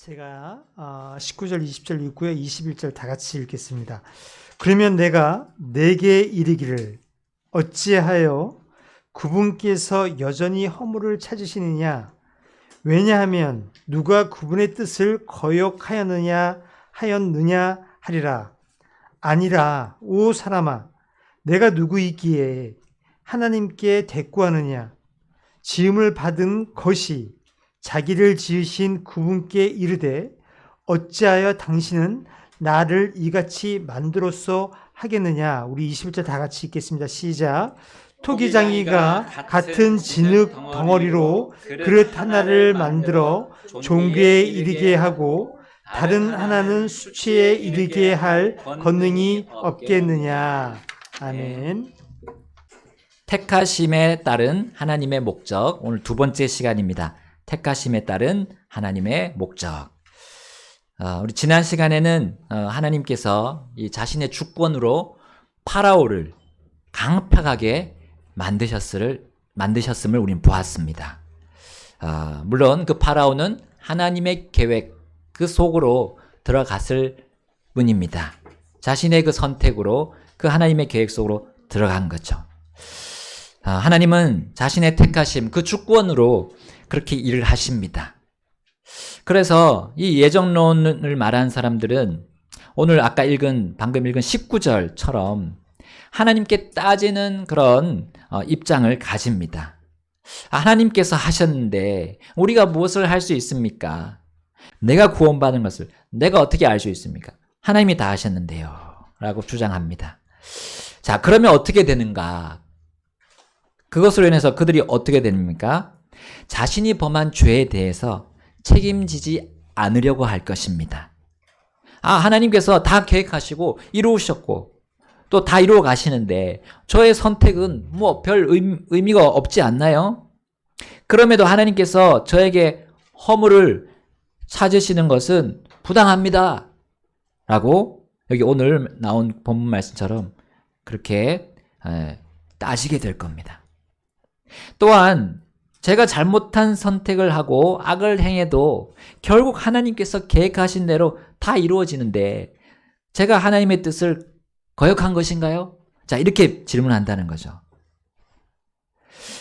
제가 19절, 20절 읽고요. 21절 다 같이 읽겠습니다. 그러면 내가 내게 이르기를 어찌하여 그분께서 여전히 허물을 찾으시느냐? 왜냐하면 누가 그분의 뜻을 거역하였느냐 하였느냐 하리라. 아니라 오 사람아, 내가 누구이기에 하나님께 대꾸하느냐? 지음을 받은 것이 자기를 지으신 그분께 이르되 어찌하여 당신은 나를 이같이 만들었소 하겠느냐. 우리 21절 다 같이 읽겠습니다. 시작. 토기장이가 같은 진흙 덩어리로 그릇 하나를 만들어 종귀에 이르게 하고 다른 하나는 수치에 이르게 할 권능이 없겠느냐. 아멘. 택하심에 따른 하나님의 목적, 오늘 두 번째 시간입니다. 택하심에 따른 하나님의 목적. 우리 지난 시간에는 하나님께서 이 자신의 주권으로 파라오를 강팍하게 만드셨음을 우리는 보았습니다. 물론 그 파라오는 하나님의 계획 그 속으로 들어갔을 뿐입니다. 자신의 그 선택으로 그 하나님의 계획 속으로 들어간 거죠. 하나님은 자신의 택하심, 그 주권으로 그렇게 일을 하십니다. 그래서 이 예정론을 말한 사람들은 오늘 방금 읽은 19절처럼 하나님께 따지는 그런 입장을 가집니다. 하나님께서 하셨는데 우리가 무엇을 할 수 있습니까? 내가 구원받은 것을 내가 어떻게 알 수 있습니까? 하나님이 다 하셨는데요. 라고 주장합니다. 자, 그러면 어떻게 되는가? 그것으로 인해서 그들이 어떻게 됩니까? 자신이 범한 죄에 대해서 책임지지 않으려고 할 것입니다. 하나님께서 다 계획하시고 이루셨고 또 다 이루어 가시는데 저의 선택은 뭐 별 의미가 없지 않나요? 그럼에도 하나님께서 저에게 허물을 찾으시는 것은 부당합니다. 라고 여기 오늘 나온 본문 말씀처럼 그렇게 따지게 될 겁니다. 또한 제가 잘못한 선택을 하고 악을 행해도 결국 하나님께서 계획하신 대로 다 이루어지는데 제가 하나님의 뜻을 거역한 것인가요? 자, 이렇게 질문한다는 거죠.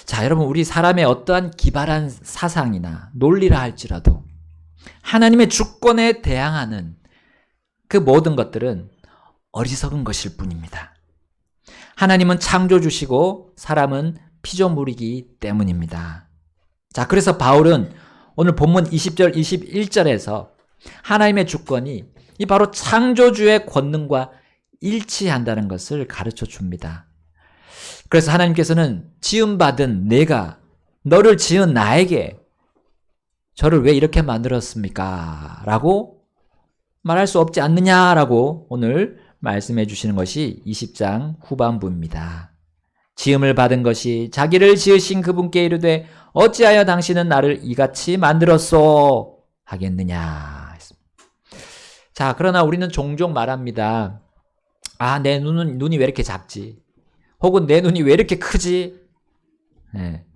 자, 여러분, 우리 사람의 어떠한 기발한 사상이나 논리라 할지라도 하나님의 주권에 대항하는 그 모든 것들은 어리석은 것일 뿐입니다. 하나님은 창조주시고 사람은 피조물이기 때문입니다. 자, 그래서 바울은 오늘 본문 20절, 21절에서 하나님의 주권이 이 바로 창조주의 권능과 일치한다는 것을 가르쳐 줍니다. 그래서 하나님께서는 지음받은 내가 너를 지은 나에게 저를 왜 이렇게 만들었습니까? 라고 말할 수 없지 않느냐라고 오늘 말씀해 주시는 것이 20장 후반부입니다. 지음을 받은 것이 자기를 지으신 그분께 이르되 어찌하여 당신은 나를 이같이 만들었소 하겠느냐. 자, 그러나 우리는 종종 말합니다. 내 눈이 왜 이렇게 작지? 혹은 내 눈이 왜 이렇게 크지?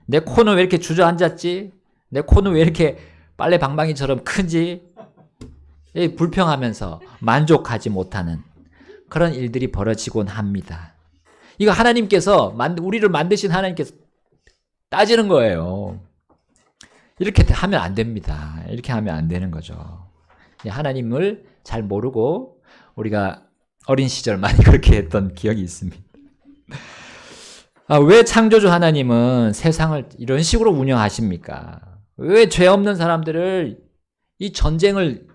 내 코는 왜 이렇게 주저앉았지? 내 코는 왜 이렇게 빨래 방망이처럼 큰지? 불평하면서 만족하지 못하는 그런 일들이 벌어지곤 합니다. 이거 하나님께서 우리를 만드신 하나님께서 따지는 거예요. 이렇게 하면 안 됩니다. 이렇게 하면 안 되는 거죠. 하나님을 잘 모르고 우리가 어린 시절 많이 그렇게 했던 기억이 있습니다. 왜 창조주 하나님은 세상을 이런 식으로 운영하십니까? 왜 죄 없는 사람들을 이 전쟁을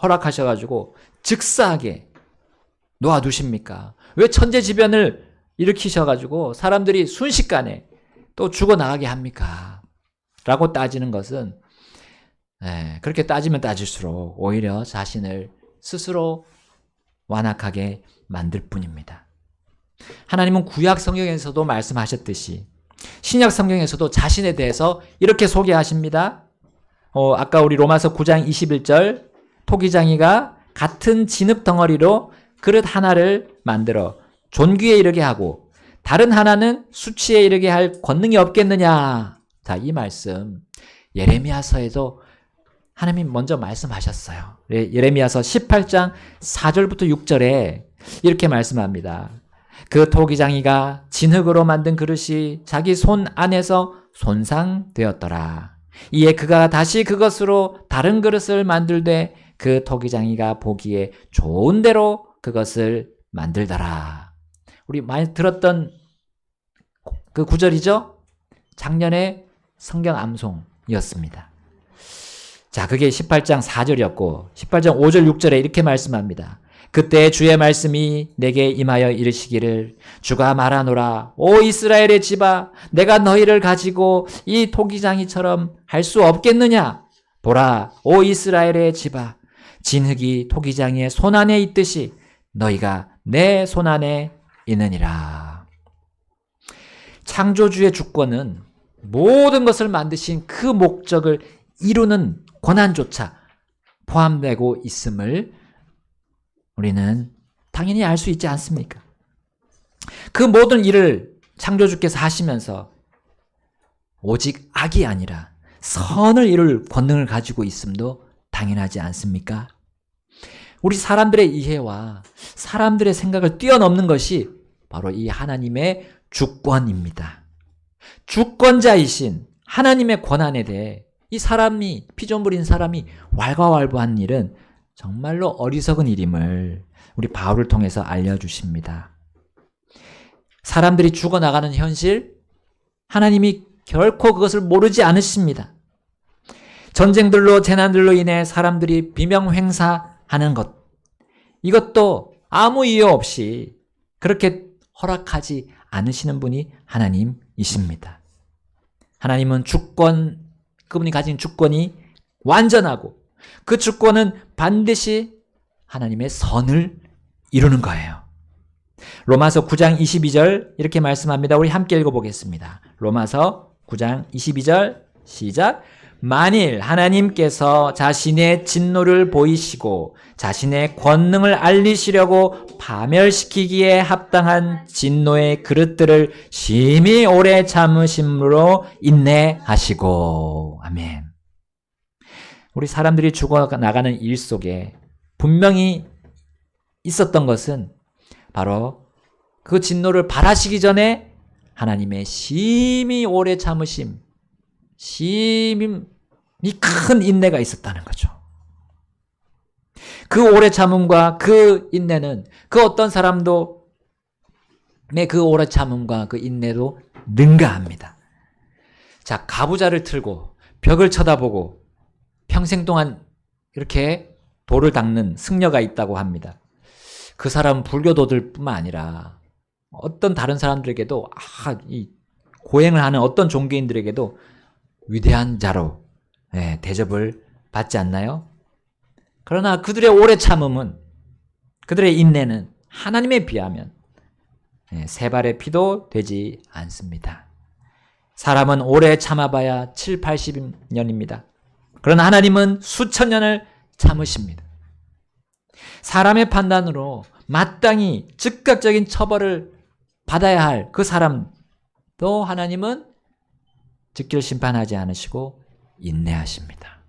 허락하셔가지고 즉사하게 놓아두십니까? 왜 천재지변을 일으키셔가지고 사람들이 순식간에 또 죽어나가게 합니까? 라고 따지는 것은 그렇게 따지면 따질수록 오히려 자신을 스스로 완악하게 만들 뿐입니다. 하나님은 구약 성경에서도 말씀하셨듯이 신약 성경에서도 자신에 대해서 이렇게 소개하십니다. 아까 우리 로마서 9장 21절 토기장이가 같은 진흙 덩어리로 그릇 하나를 만들어 존귀에 이르게 하고 다른 하나는 수치에 이르게 할 권능이 없겠느냐. 자, 이 말씀 예레미야서에도 하나님이 먼저 말씀하셨어요. 예레미야서 18장 4절부터 6절에 이렇게 말씀합니다. 그 토기장이가 진흙으로 만든 그릇이 자기 손 안에서 손상되었더라. 이에 그가 다시 그것으로 다른 그릇을 만들되 그 토기장이가 보기에 좋은 대로 그것을 만들더라. 우리 많이 들었던 그 구절이죠? 작년에 성경 암송이었습니다. 자, 그게 18장 4절이었고 18장 5절 6절에 이렇게 말씀합니다. 그때 주의 말씀이 내게 임하여 이르시기를 주가 말하노라. 오 이스라엘의 집아, 내가 너희를 가지고 이 토기장이처럼 할 수 없겠느냐? 보라, 오 이스라엘의 집아, 진흙이 토기장의 손안에 있듯이 너희가 내 손안에 있느니라. 창조주의 주권은 모든 것을 만드신 그 목적을 이루는 권한조차 포함되고 있음을 우리는 당연히 알 수 있지 않습니까? 그 모든 일을 창조주께서 하시면서 오직 악이 아니라 선을 이룰 권능을 가지고 있음도 당연하지 않습니까? 우리 사람들의 이해와 사람들의 생각을 뛰어넘는 것이 바로 이 하나님의 주권입니다. 주권자이신 하나님의 권한에 대해 이 사람이, 피조물인 사람이 왈가왈부한 일은 정말로 어리석은 일임을 우리 바울을 통해서 알려주십니다. 사람들이 죽어나가는 현실, 하나님이 결코 그것을 모르지 않으십니다. 전쟁들로 재난들로 인해 사람들이 비명횡사하는 것, 이것도 아무 이유 없이 그렇게 허락하지 않으시는 분이 하나님이십니다. 하나님은 주권, 그분이 가진 주권이 완전하고 그 주권은 반드시 하나님의 선을 이루는 거예요. 로마서 9장 22절 이렇게 말씀합니다. 우리 함께 읽어보겠습니다. 로마서 9장 22절 시작. 만일 하나님께서 자신의 진노를 보이시고 자신의 권능을 알리시려고 파멸시키기에 합당한 진노의 그릇들을 심히 오래 참으심으로 인내하시고. 아멘. 우리 사람들이 죽어나가는 일 속에 분명히 있었던 것은 바로 그 진노를 발하시기 전에 하나님의 심히 오래 참으심, 심히 큰 인내가 있었다는 거죠. 그 오래 참음과 그 인내는 그 어떤 사람도 그 오래 참음과 그 인내도 능가합니다. 자, 가부좌를 틀고 벽을 쳐다보고 평생 동안 이렇게 돌을 닦는 승려가 있다고 합니다. 그 사람은 불교도들 뿐만 아니라 어떤 다른 사람들에게도 이 고행을 하는 어떤 종교인들에게도 위대한 자로 대접을 받지 않나요? 그러나 그들의 오래 참음은, 그들의 인내는 하나님에 비하면 세 발의 피도 되지 않습니다. 사람은 오래 참아봐야 7, 80년입니다. 그러나 하나님은 수천 년을 참으십니다. 사람의 판단으로 마땅히 즉각적인 처벌을 받아야 할 그 사람도 하나님은 즉결 심판하지 않으시고 인내하십니다.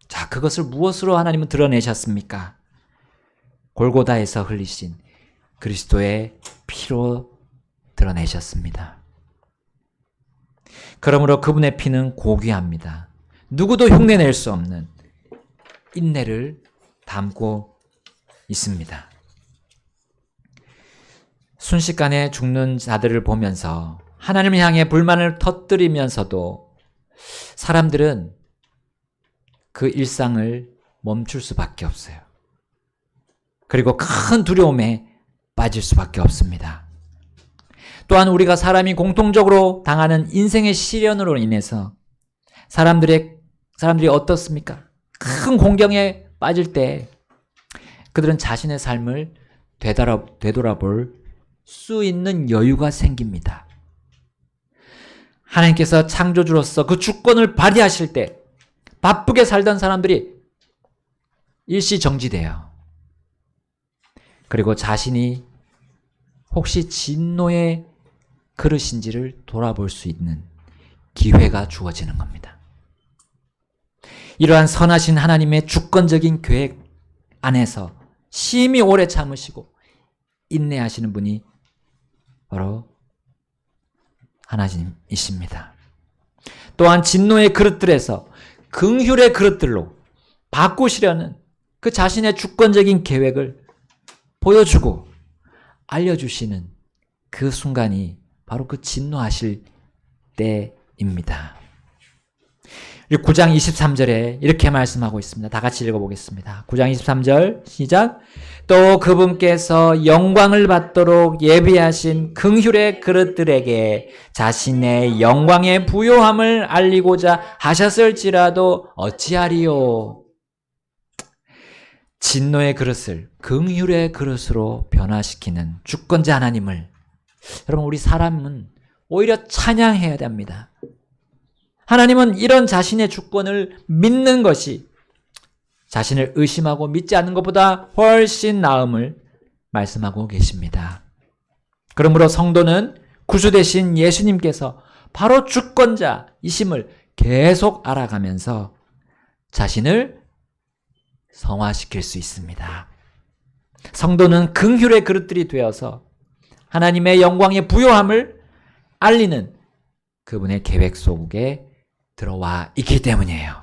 자, 그것을 무엇으로 하나님은 드러내셨습니까? 골고다에서 흘리신 그리스도의 피로 드러내셨습니다. 그러므로 그분의 피는 고귀합니다. 누구도 흉내낼 수 없는 인내를 담고 있습니다. 순식간에 죽는 자들을 보면서 하나님을 향해 불만을 터뜨리면서도 사람들은 그 일상을 멈출 수밖에 없어요. 그리고 큰 두려움에 빠질 수밖에 없습니다. 또한 우리가 사람이 공통적으로 당하는 인생의 시련으로 인해서 사람들이 어떻습니까? 큰 공경에 빠질 때 그들은 자신의 삶을 되돌아볼 수 있는 여유가 생깁니다. 하나님께서 창조주로서 그 주권을 발휘하실 때 바쁘게 살던 사람들이 일시정지돼요. 그리고 자신이 혹시 진노의 그릇인지를 돌아볼 수 있는 기회가 주어지는 겁니다. 이러한 선하신 하나님의 주권적인 계획 안에서 심히 오래 참으시고 인내하시는 분이 바로 하나님이십니다. 또한 진노의 그릇들에서 긍휼의 그릇들로 바꾸시려는 그 자신의 주권적인 계획을 보여주고 알려주시는 그 순간이 바로 그 진노하실 때입니다. 9장 23절에 이렇게 말씀하고 있습니다. 다 같이 읽어보겠습니다. 9장 23절 시작. 또 그분께서 영광을 받도록 예비하신 긍휼의 그릇들에게 자신의 영광의 부요함을 알리고자 하셨을지라도 어찌하리요. 진노의 그릇을 긍휼의 그릇으로 변화시키는 주권자 하나님을 여러분 우리 사람은 오히려 찬양해야 됩니다. 하나님은 이런 자신의 주권을 믿는 것이 자신을 의심하고 믿지 않는 것보다 훨씬 나음을 말씀하고 계십니다. 그러므로 성도는 구주 되신 예수님께서 바로 주권자이심을 계속 알아가면서 자신을 성화시킬 수 있습니다. 성도는 긍휼의 그릇들이 되어서 하나님의 영광의 부요함을 알리는 그분의 계획 속에 들어와 있기 때문이에요.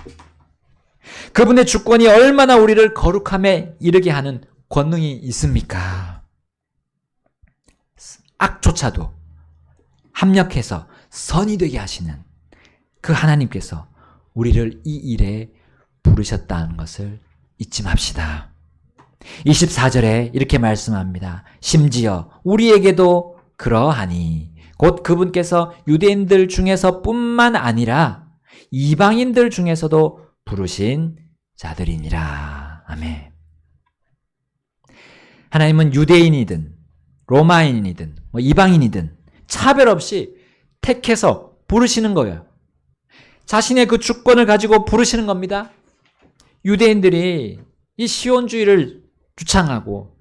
그분의 주권이 얼마나 우리를 거룩함에 이르게 하는 권능이 있습니까? 악조차도 합력해서 선이 되게 하시는 그 하나님께서 우리를 이 일에 부르셨다는 것을 잊지 맙시다. 24절에 이렇게 말씀합니다. 심지어 우리에게도 그러하니 곧 그분께서 유대인들 중에서 뿐만 아니라 이방인들 중에서도 부르신 자들이니라. 아멘. 하나님은 유대인이든 로마인이든 이방인이든 차별 없이 택해서 부르시는 거예요. 자신의 그 주권을 가지고 부르시는 겁니다. 유대인들이 이 시온주의를 주창하고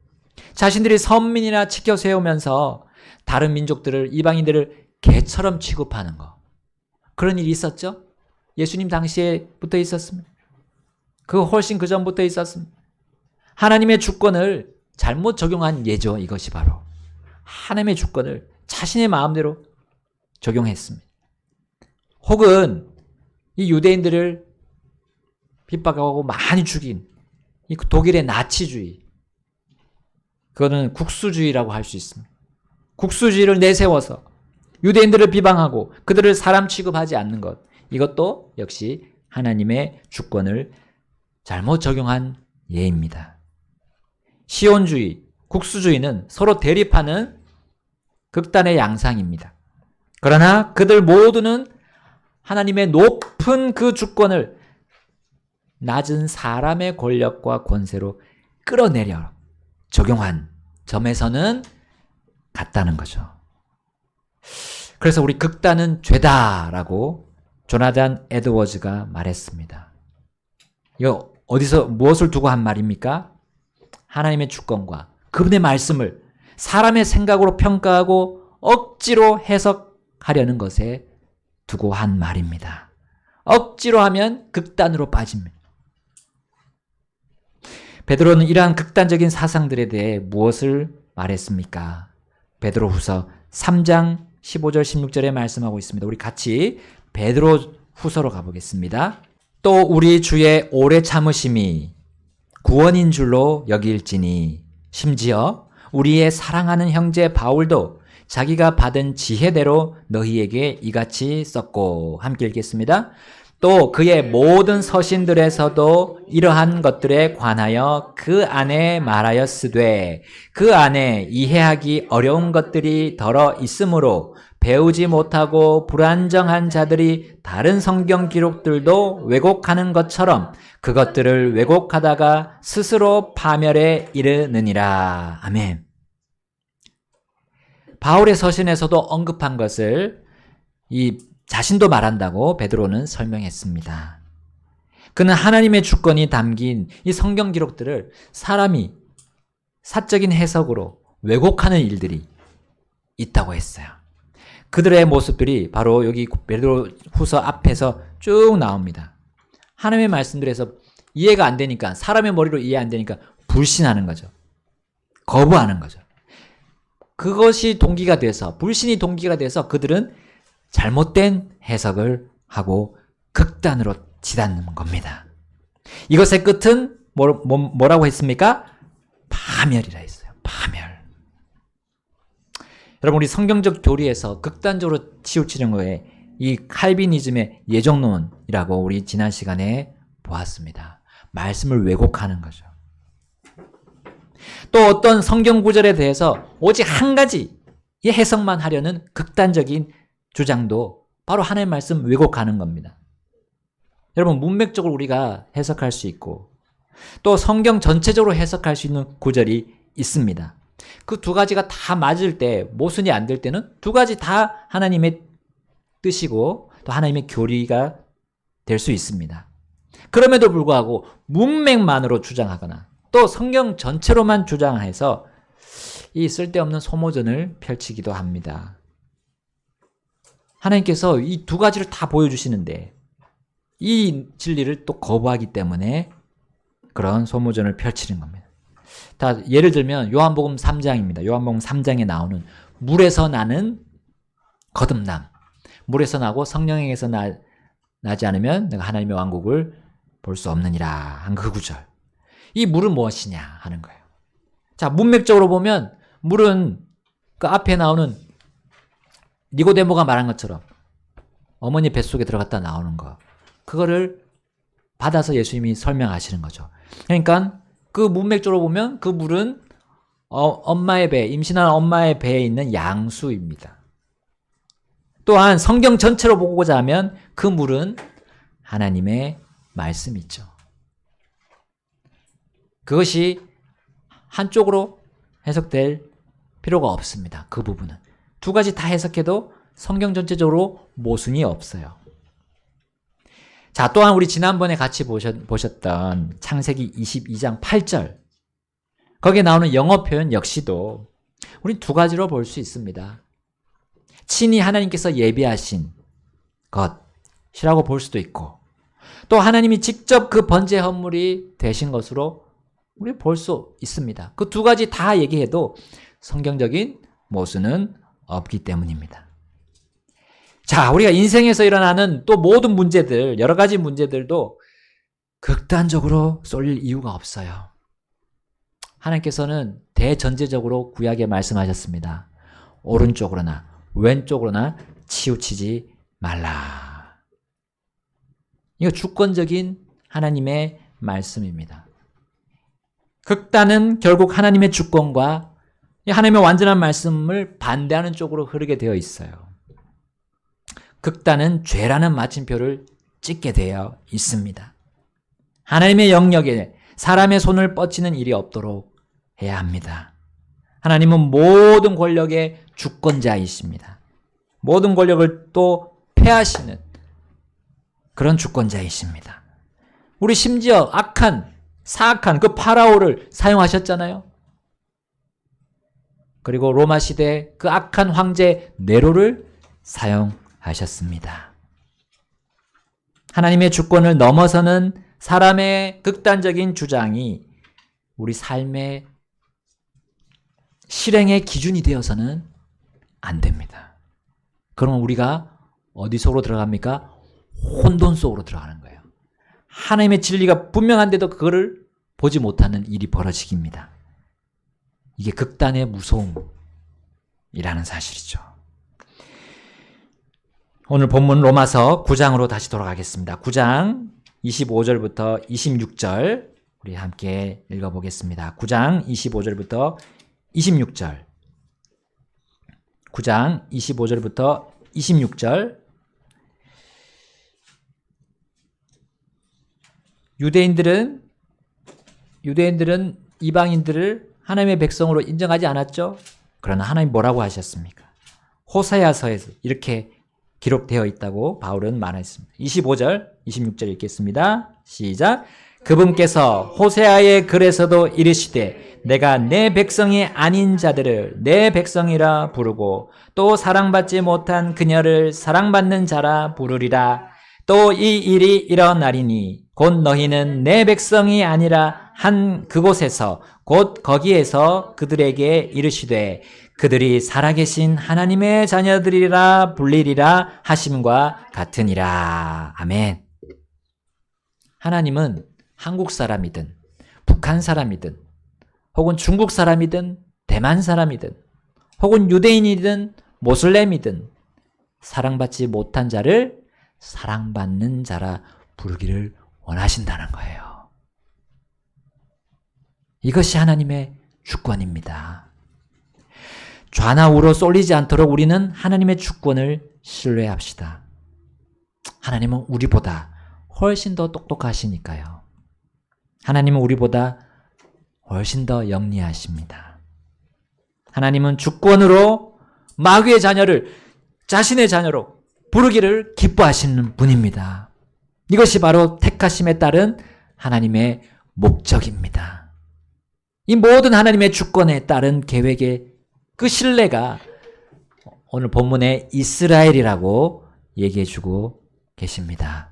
자신들이 선민이나 지켜 세우면서 다른 민족들을 이방인들을 개처럼 취급하는 거. 그런 일이 있었죠? 예수님 당시에부터 있었습니다. 그 훨씬 그 전부터 있었습니다. 하나님의 주권을 잘못 적용한 예죠. 이것이 바로 하나님의 주권을 자신의 마음대로 적용했습니다. 혹은 이 유대인들을 핍박하고 많이 죽인 이 독일의 나치주의, 그거는 국수주의라고 할 수 있습니다. 국수주의를 내세워서 유대인들을 비방하고 그들을 사람 취급하지 않는 것, 이것도 역시 하나님의 주권을 잘못 적용한 예입니다. 시온주의, 국수주의는 서로 대립하는 극단의 양상입니다. 그러나 그들 모두는 하나님의 높은 그 주권을 낮은 사람의 권력과 권세로 끌어내려 적용한 점에서는 같다는 거죠. 그래서 우리 극단은 죄다라고 조나단 에드워즈가 말했습니다. 이거 어디서 무엇을 두고 한 말입니까? 하나님의 주권과 그분의 말씀을 사람의 생각으로 평가하고 억지로 해석하려는 것에 두고 한 말입니다. 억지로 하면 극단으로 빠집니다. 베드로는 이러한 극단적인 사상들에 대해 무엇을 말했습니까? 베드로후서 3장 15절 16절에 말씀하고 있습니다. 우리 같이 베드로후서로 가보겠습니다. 또 우리 주의 오래 참으심이 구원인 줄로 여길지니 심지어 우리의 사랑하는 형제 바울도 자기가 받은 지혜대로 너희에게 이같이 썼고, 함께 읽겠습니다. 또 그의 모든 서신들에서도 이러한 것들에 관하여 그 안에 말하였으되 그 안에 이해하기 어려운 것들이 더러 있으므로 배우지 못하고 불안정한 자들이 다른 성경 기록들도 왜곡하는 것처럼 그것들을 왜곡하다가 스스로 파멸에 이르느니라. 아멘. 바울의 서신에서도 언급한 것을 이 자신도 말한다고 베드로는 설명했습니다. 그는 하나님의 주권이 담긴 이 성경 기록들을 사람이 사적인 해석으로 왜곡하는 일들이 있다고 했어요. 그들의 모습들이 바로 여기 베드로후서 앞에서 쭉 나옵니다. 하나님의 말씀들에서 이해가 안 되니까, 사람의 머리로 이해 안 되니까 불신하는 거죠. 거부하는 거죠. 그것이 동기가 돼서, 불신이 동기가 돼서 그들은 잘못된 해석을 하고 극단으로 치닫는 겁니다. 이것의 끝은 뭐라고 했습니까? 파멸이라 했어요. 파멸. 여러분, 우리 성경적 교리에서 극단적으로 치우치는 거에 이 칼비니즘의 예정론이라고 우리 지난 시간에 보았습니다. 말씀을 왜곡하는 거죠. 또 어떤 성경 구절에 대해서 오직 한 가지의 해석만 하려는 극단적인 주장도 바로 하나님의 말씀 왜곡하는 겁니다. 여러분, 문맥적으로 우리가 해석할 수 있고 또 성경 전체적으로 해석할 수 있는 구절이 있습니다. 그 두 가지가 다 맞을 때, 모순이 안 될 때는 두 가지 다 하나님의 뜻이고 또 하나님의 교리가 될 수 있습니다. 그럼에도 불구하고 문맥만으로 주장하거나 또 성경 전체로만 주장해서 이 쓸데없는 소모전을 펼치기도 합니다. 하나님께서 이 두 가지를 다 보여주시는데 이 진리를 또 거부하기 때문에 그런 소모전을 펼치는 겁니다. 다 예를 들면 요한복음 3장입니다. 요한복음 3장에 나오는 물에서 나는 거듭남, 물에서 나고 성령에게서 나지 않으면 내가 하나님의 왕국을 볼 수 없느니라 한 그 구절. 이 물은 무엇이냐 하는 거예요. 자, 문맥적으로 보면 물은 그 앞에 나오는 니고데모가 말한 것처럼 어머니 뱃속에 들어갔다 나오는 거, 그거를 받아서 예수님이 설명하시는 거죠. 그러니까 그 문맥적으로 보면 그 물은 엄마의 배, 임신한 엄마의 배에 있는 양수입니다. 또한 성경 전체로 보고자 하면 그 물은 하나님의 말씀이죠. 그것이 한쪽으로 해석될 필요가 없습니다. 그 부분은. 두 가지 다 해석해도 성경 전체적으로 모순이 없어요. 자, 또한 우리 지난번에 같이 보셨던 창세기 22장 8절. 거기에 나오는 영어 표현 역시도 우리 두 가지로 볼 수 있습니다. 친히 하나님께서 예비하신 것이라고 볼 수도 있고, 또 하나님이 직접 그 번제 헌물이 되신 것으로 우리 볼 수 있습니다. 그 두 가지 다 얘기해도 성경적인 모순은 없기 때문입니다. 자, 우리가 인생에서 일어나는 또 모든 문제들, 여러 가지 문제들도 극단적으로 쏠릴 이유가 없어요. 하나님께서는 대전제적으로 구약에 말씀하셨습니다. 오른쪽으로나 왼쪽으로나 치우치지 말라. 이거 주권적인 하나님의 말씀입니다. 극단은 결국 하나님의 주권과 하나님의 완전한 말씀을 반대하는 쪽으로 흐르게 되어 있어요. 극단은 죄라는 마침표를 찍게 되어 있습니다. 하나님의 영역에 사람의 손을 뻗치는 일이 없도록 해야 합니다. 하나님은 모든 권력의 주권자이십니다. 모든 권력을 또 폐하시는 그런 주권자이십니다. 우리 심지어 사악한 그 파라오를 사용하셨잖아요. 그리고 로마 시대 그 악한 황제 네로를 사용하셨습니다. 하나님의 주권을 넘어서는 사람의 극단적인 주장이 우리 삶의 실행의 기준이 되어서는 안 됩니다. 그러면 우리가 어디 속으로 들어갑니까? 혼돈 속으로 들어가는 거예요. 하나님의 진리가 분명한데도 그거를 보지 못하는 일이 벌어지기입니다. 이게 극단의 무서움이라는 사실이죠. 오늘 본문 로마서 9장으로 다시 돌아가겠습니다. 9장 25절부터 26절 우리 함께 읽어보겠습니다. 9장 25절부터 26절 9장 25절부터 26절 유대인들은 이방인들을 하나님의 백성으로 인정하지 않았죠? 그러나 하나님 뭐라고 하셨습니까? 호세아서에서 이렇게 기록되어 있다고 바울은 말했습니다. 25절, 26절 읽겠습니다. 시작. 그분께서 호세아의 글에서도 이르시되 내가 내 백성이 아닌 자들을 내 백성이라 부르고 또 사랑받지 못한 그녀를 사랑받는 자라 부르리라. 또 이 일이 일어나리니 곧 너희는 내 백성이 아니라 한 그곳에서 곧 거기에서 그들에게 이르시되 그들이 살아계신 하나님의 자녀들이라 불리리라 하심과 같으니라. 아멘. 하나님은 한국 사람이든 북한 사람이든 혹은 중국 사람이든 대만 사람이든 혹은 유대인이든 모슬렘이든 사랑받지 못한 자를 사랑받는 자라 부르기를 원하신다는 거예요. 이것이 하나님의 주권입니다. 좌나 우로 쏠리지 않도록 우리는 하나님의 주권을 신뢰합시다. 하나님은 우리보다 훨씬 더 똑똑하시니까요. 하나님은 우리보다 훨씬 더 영리하십니다. 하나님은 주권으로 마귀의 자녀를 자신의 자녀로 부르기를 기뻐하시는 분입니다. 이것이 바로 택하심에 따른 하나님의 목적입니다. 이 모든 하나님의 주권에 따른 계획의 그 신뢰가 오늘 본문에 이스라엘이라고 얘기해주고 계십니다.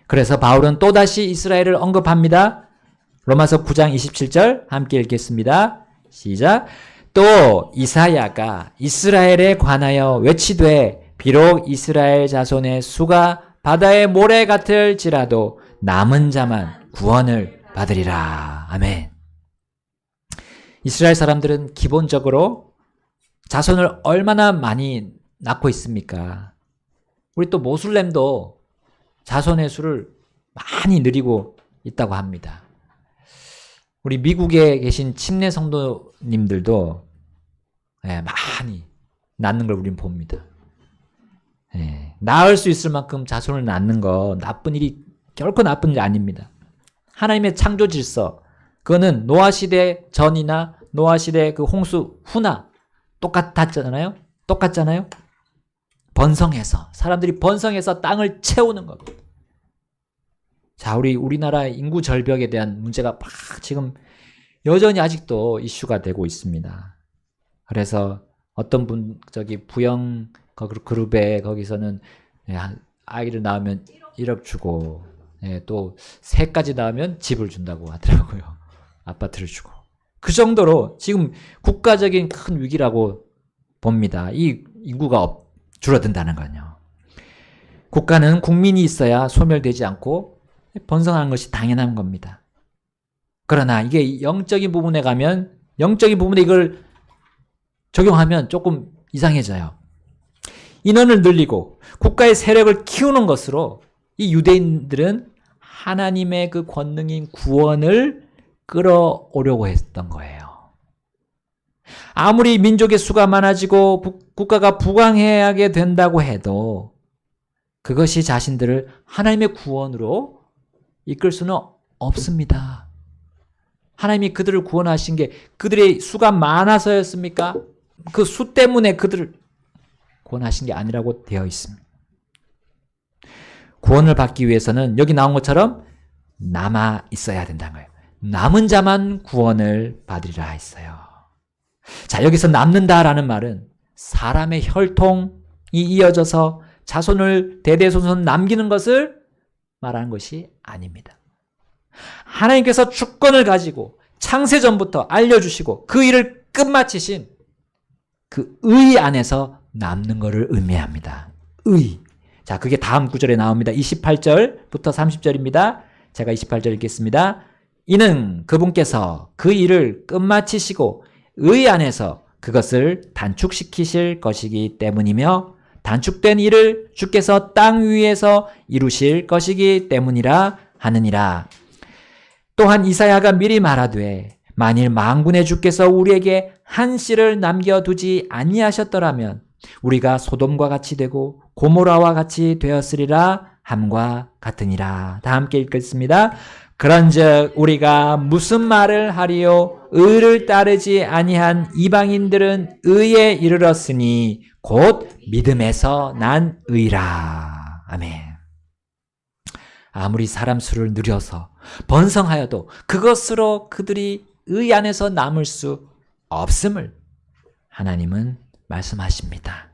그래서 바울은 또다시 이스라엘을 언급합니다. 로마서 9장 27절 함께 읽겠습니다. 시작. 또 이사야가 이스라엘에 관하여 외치되 비록 이스라엘 자손의 수가 바다의 모래 같을지라도 남은 자만 구원을 받으리라. 아멘. 이스라엘 사람들은 기본적으로 자손을 얼마나 많이 낳고 있습니까? 우리 또 모슬렘도 자손의 수를 많이 늘리고 있다고 합니다. 우리 미국에 계신 침례 성도님들도 많이 낳는 걸 우리는 봅니다. 낳을 수 있을 만큼 자손을 낳는 거 나쁜 일이 결코 나쁜 일이 아닙니다. 하나님의 창조 질서, 그거는 노아 시대 전이나 노아 시대 그 홍수 후나 똑같잖아요. 번성해서 사람들이 번성해서 땅을 채우는 겁니다. 자, 우리나라 인구 절벽에 대한 문제가 막 지금 여전히 아직도 이슈가 되고 있습니다. 그래서 어떤 분 부영 그룹에 거기서는 아이를 낳으면 1억 주고 또 새까지 낳으면 집을 준다고 하더라고요. 아파트를 주고. 그 정도로 지금 국가적인 큰 위기라고 봅니다. 이 인구가 줄어든다는 건요. 국가는 국민이 있어야 소멸되지 않고 번성하는 것이 당연한 겁니다. 그러나 이게 영적인 부분에 가면 영적인 부분에 이걸 적용하면 조금 이상해져요. 인원을 늘리고 국가의 세력을 키우는 것으로 이 유대인들은 하나님의 그 권능인 구원을 끌어오려고 했던 거예요. 아무리 민족의 수가 많아지고 국가가 부강하게 된다고 해도 그것이 자신들을 하나님의 구원으로 이끌 수는 없습니다. 하나님이 그들을 구원하신 게 그들의 수가 많아서였습니까? 그 수 때문에 그들을 구원하신 게 아니라고 되어 있습니다. 구원을 받기 위해서는 여기 나온 것처럼 남아 있어야 된다는 거예요. 남은 자만 구원을 받으리라 했어요. 자, 여기서 남는다라는 말은 사람의 혈통이 이어져서 자손을 대대손손 남기는 것을 말하는 것이 아닙니다. 하나님께서 주권을 가지고 창세전부터 알려주시고 그 일을 끝마치신 그 의 안에서 남는 것을 의미합니다. 의. 자, 그게 다음 구절에 나옵니다. 28절부터 30절입니다. 제가 28절 읽겠습니다. 이는 그분께서 그 일을 끝마치시고 의 안에서 그것을 단축시키실 것이기 때문이며 단축된 일을 주께서 땅 위에서 이루실 것이기 때문이라 하느니라. 또한 이사야가 미리 말하되 만일 만군의 주께서 우리에게 한 씨를 남겨두지 아니하셨더라면 우리가 소돔과 같이 되고 고모라와 같이 되었으리라 함과 같으니라. 다 함께 읽겠습니다. 그런즉 우리가 무슨 말을 하리요? 의를 따르지 아니한 이방인들은 의에 이르렀으니 곧 믿음에서 난 의라. 아멘. 아무리 사람 수를 늘려서 번성하여도 그것으로 그들이 의 안에서 남을 수 없음을 하나님은 말씀하십니다.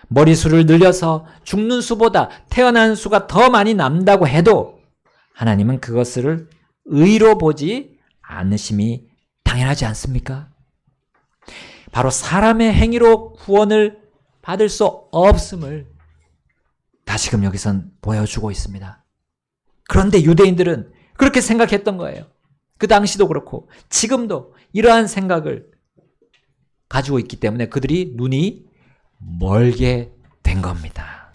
머리수를 늘려서 죽는 수보다 태어난 수가 더 많이 남다고 해도 하나님은 그것을 의로 보지 않으심이 당연하지 않습니까? 바로 사람의 행위로 구원을 받을 수 없음을 다시금 여기선 보여주고 있습니다. 그런데 유대인들은 그렇게 생각했던 거예요. 그 당시도 그렇고 지금도 이러한 생각을 가지고 있기 때문에 그들이 눈이 멀게 된 겁니다.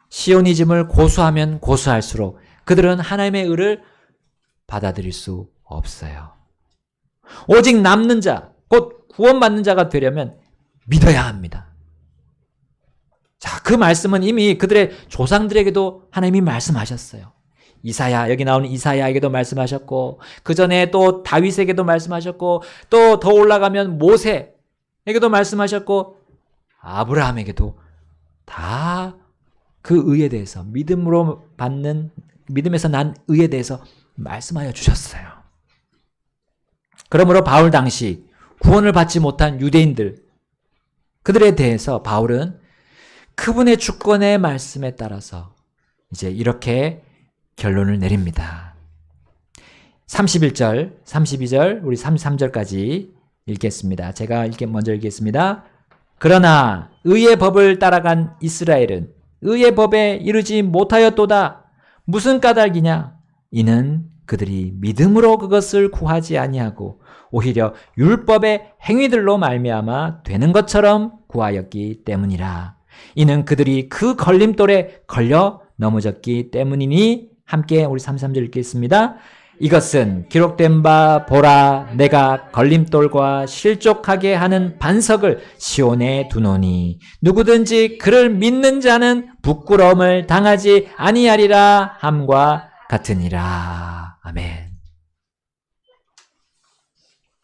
시오니즘을 고수하면 고수할수록 그들은 하나님의 의를 받아들일 수 없어요. 오직 남는 자, 곧 구원받는 자가 되려면 믿어야 합니다. 자, 그 말씀은 이미 그들의 조상들에게도 하나님이 말씀하셨어요. 이사야, 여기 나오는 이사야에게도 말씀하셨고, 그 전에 또 다윗에게도 말씀하셨고, 또 더 올라가면 모세에게도 말씀하셨고, 아브라함에게도 다 그 의에 대해서, 믿음에서 난 의에 대해서 말씀하여 주셨어요. 그러므로 바울 당시 구원을 받지 못한 유대인들, 그들에 대해서 바울은 그분의 주권의 말씀에 따라서 이제 이렇게 결론을 내립니다. 31절, 32절, 우리 33절까지 읽겠습니다. 제가 먼저 읽겠습니다. 그러나 의의 법을 따라간 이스라엘은 의의 법에 이르지 못하였도다. 무슨 까닭이냐? 이는 그들이 믿음으로 그것을 구하지 아니하고 오히려 율법의 행위들로 말미암아 되는 것처럼 구하였기 때문이라. 이는 그들이 그 걸림돌에 걸려 넘어졌기 때문이니. 함께 우리 33절 읽겠습니다. 이것은 기록된 바 보라, 내가 걸림돌과 실족하게 하는 반석을 시온에 두노니 누구든지 그를 믿는 자는 부끄러움을 당하지 아니하리라 함과 같으니라. 아멘.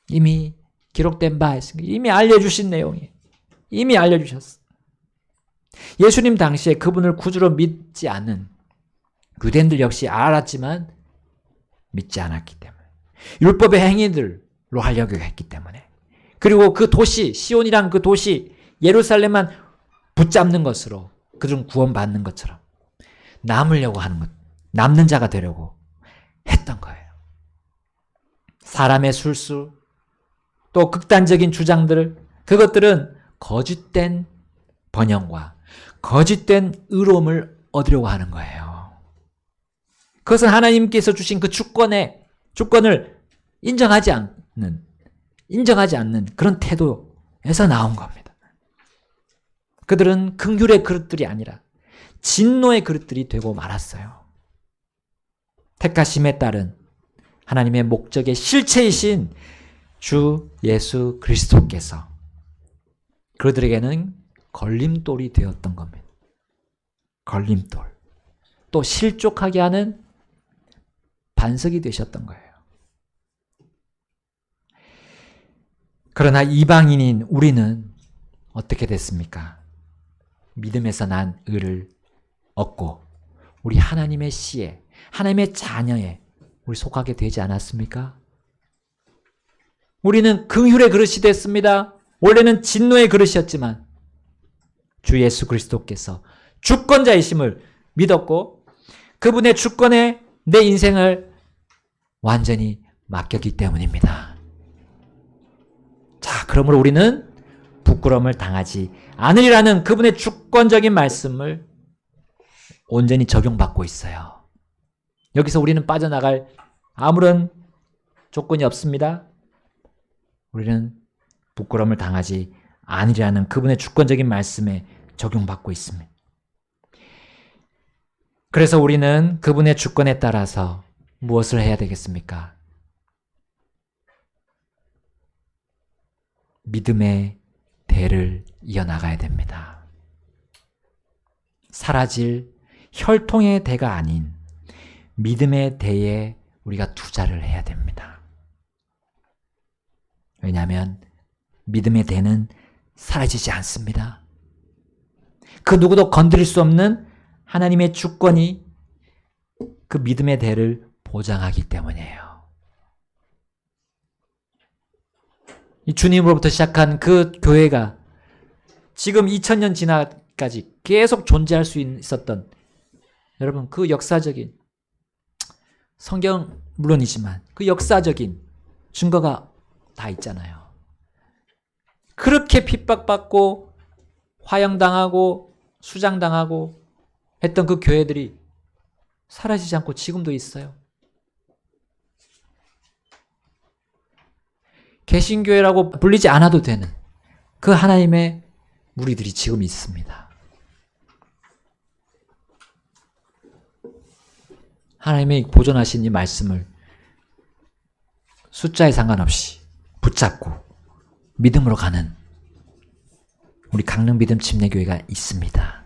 이미 기록된 바 있습니다. 이미 알려주신 내용이에요. 이미 알려주셨어. 예수님 당시에 그분을 구주로 믿지 않는 유대인들 역시 알았지만 믿지 않았기 때문에, 율법의 행위들로 하려고 했기 때문에, 그리고 그 도시 시온이란 그 도시 예루살렘만 붙잡는 것으로 그들은 구원받는 것처럼 남으려고 하는 것, 남는 자가 되려고 했던 거예요. 사람의 술수, 또 극단적인 주장들, 그것들은 거짓된 번영과 거짓된 의로움을 얻으려고 하는 거예요. 그것은 하나님께서 주신 그 주권을 인정하지 않는 그런 태도에서 나온 겁니다. 그들은 긍휼의 그릇들이 아니라 진노의 그릇들이 되고 말았어요. 택하심에 따른 하나님의 목적의 실체이신 주 예수 그리스도께서 그들에게는 걸림돌이 되었던 겁니다. 걸림돌. 또 실족하게 하는 반석이 되셨던 거예요. 그러나 이방인인 우리는 어떻게 됐습니까? 믿음에서 난 의를 얻고 우리 하나님의 씨에, 하나님의 자녀에 우리 속하게 되지 않았습니까? 우리는 긍휼의 그릇이 됐습니다. 원래는 진노의 그릇이었지만 주 예수 그리스도께서 주권자이심을 믿었고 그분의 주권에 내 인생을 완전히 맡겼기 때문입니다. 자, 그러므로 우리는 부끄러움을 당하지 않으리라는 그분의 주권적인 말씀을 온전히 적용받고 있어요. 여기서 우리는 빠져나갈 아무런 조건이 없습니다. 우리는 부끄러움을 당하지 않으리라는 그분의 주권적인 말씀에 적용받고 있습니다. 그래서 우리는 그분의 주권에 따라서 무엇을 해야 되겠습니까? 믿음의 대를 이어나가야 됩니다. 사라질 혈통의 대가 아닌 믿음의 대에 우리가 투자를 해야 됩니다. 왜냐하면 믿음의 대는 사라지지 않습니다. 그 누구도 건드릴 수 없는 하나님의 주권이 그 믿음의 대를 보장하기 때문이에요. 이 주님으로부터 시작한 그 교회가 지금 2000년 지나까지 계속 존재할 수 있었던 여러분 그 역사적인 성경 물론이지만 그 역사적인 증거가 다 있잖아요. 그렇게 핍박받고 화형당하고 수장당하고 했던 그 교회들이 사라지지 않고 지금도 있어요. 개신교회라고 불리지 않아도 되는 그 하나님의 무리들이 지금 있습니다. 하나님의 보존하신 이 말씀을 숫자에 상관없이 붙잡고 믿음으로 가는 우리 강릉 믿음 침례교회가 있습니다.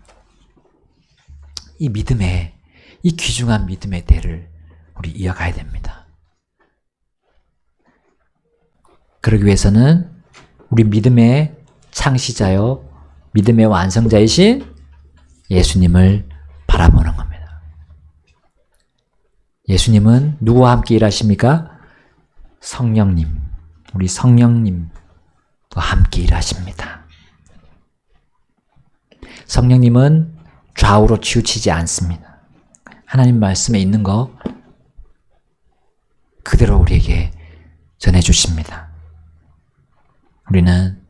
이 믿음의, 이 귀중한 믿음의 대를 우리 이어가야 됩니다. 그러기 위해서는 우리 믿음의 창시자요, 믿음의 완성자이신 예수님을 바라보는 겁니다. 예수님은 누구와 함께 일하십니까? 성령님, 우리 성령님과 함께 일하십니다. 성령님은 좌우로 치우치지 않습니다. 하나님 말씀에 있는 거 그대로 우리에게 전해주십니다. 우리는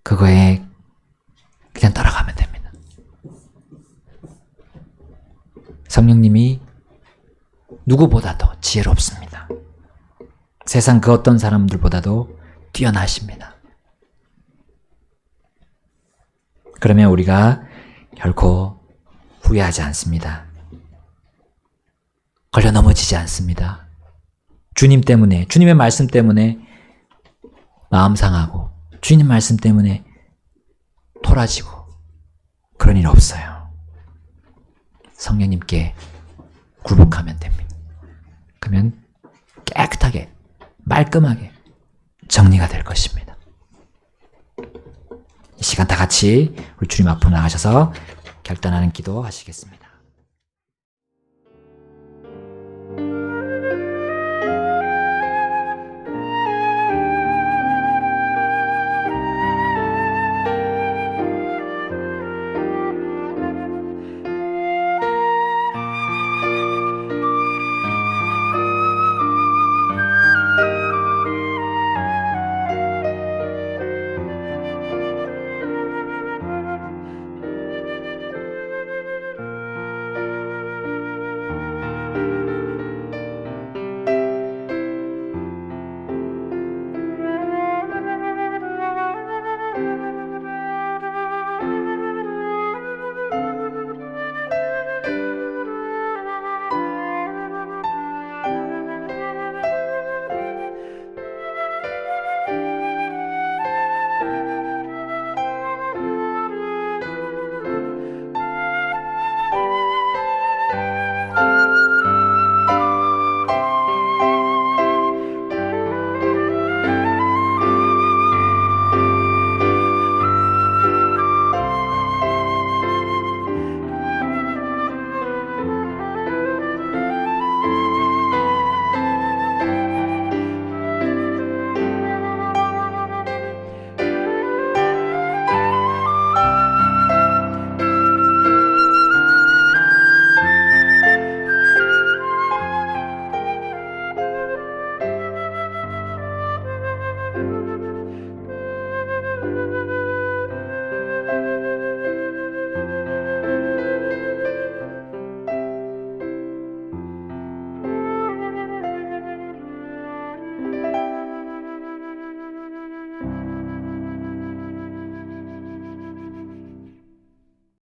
그거에 그냥 따라가면 됩니다. 성령님이 누구보다도 지혜롭습니다. 세상 그 어떤 사람들보다도 뛰어나십니다. 그러면 우리가 결코 후회하지 않습니다. 걸려 넘어지지 않습니다. 주님 때문에, 주님의 말씀 때문에 마음 상하고 주님 말씀 때문에 토라지고 그런 일 없어요. 성령님께 굴복하면 됩니다. 그러면 깨끗하게 말끔하게 정리가 될 것입니다. 이 시간 다 같이 우리 주님 앞으로 나가셔서 결단하는 기도 하시겠습니다.